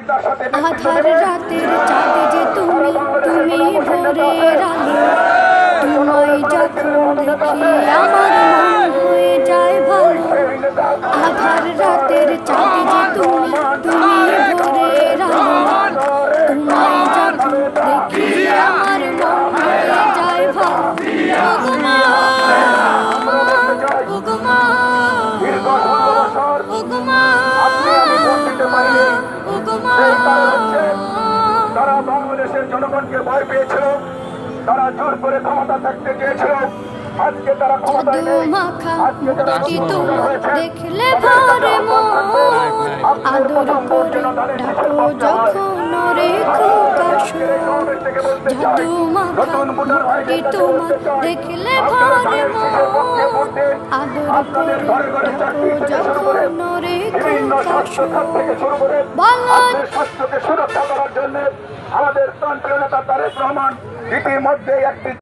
আধার রাতের চাঁদ যে তুমি ভোরের আলো, তোমায় যখন দেখি আমার মন হয়ে যায় ভালো। আধার রাতের চাঁদ যে তুমি ভোরের আলো, তোমায় যখন দেখি আমার মন হয়ে যায় ভালো। ওগো মা, ওগো মা, ওগো মা, ওগো মা। তারা বাংলাদেশের জনগণকে ভয় পেয়েছিল, তারা জোর করে ক্ষমতা থাকতে চেয়েছিল। আজকে তারা ক্ষমতায় নেই। আজকে তারা দেখলে ভরে মন আদর করে ডাকো যখন রেখো কাশো। জাদু মাখা মুক্তি তোমার দেখলে ভরে মন আদর করে ডাকো যখন রেখো কাশো। স্বাস্থ্যকে সুরক্ষা করার জন্য আমাদের প্রান্তীয় নেতা তারেক রহমান ইতিমধ্যে একটি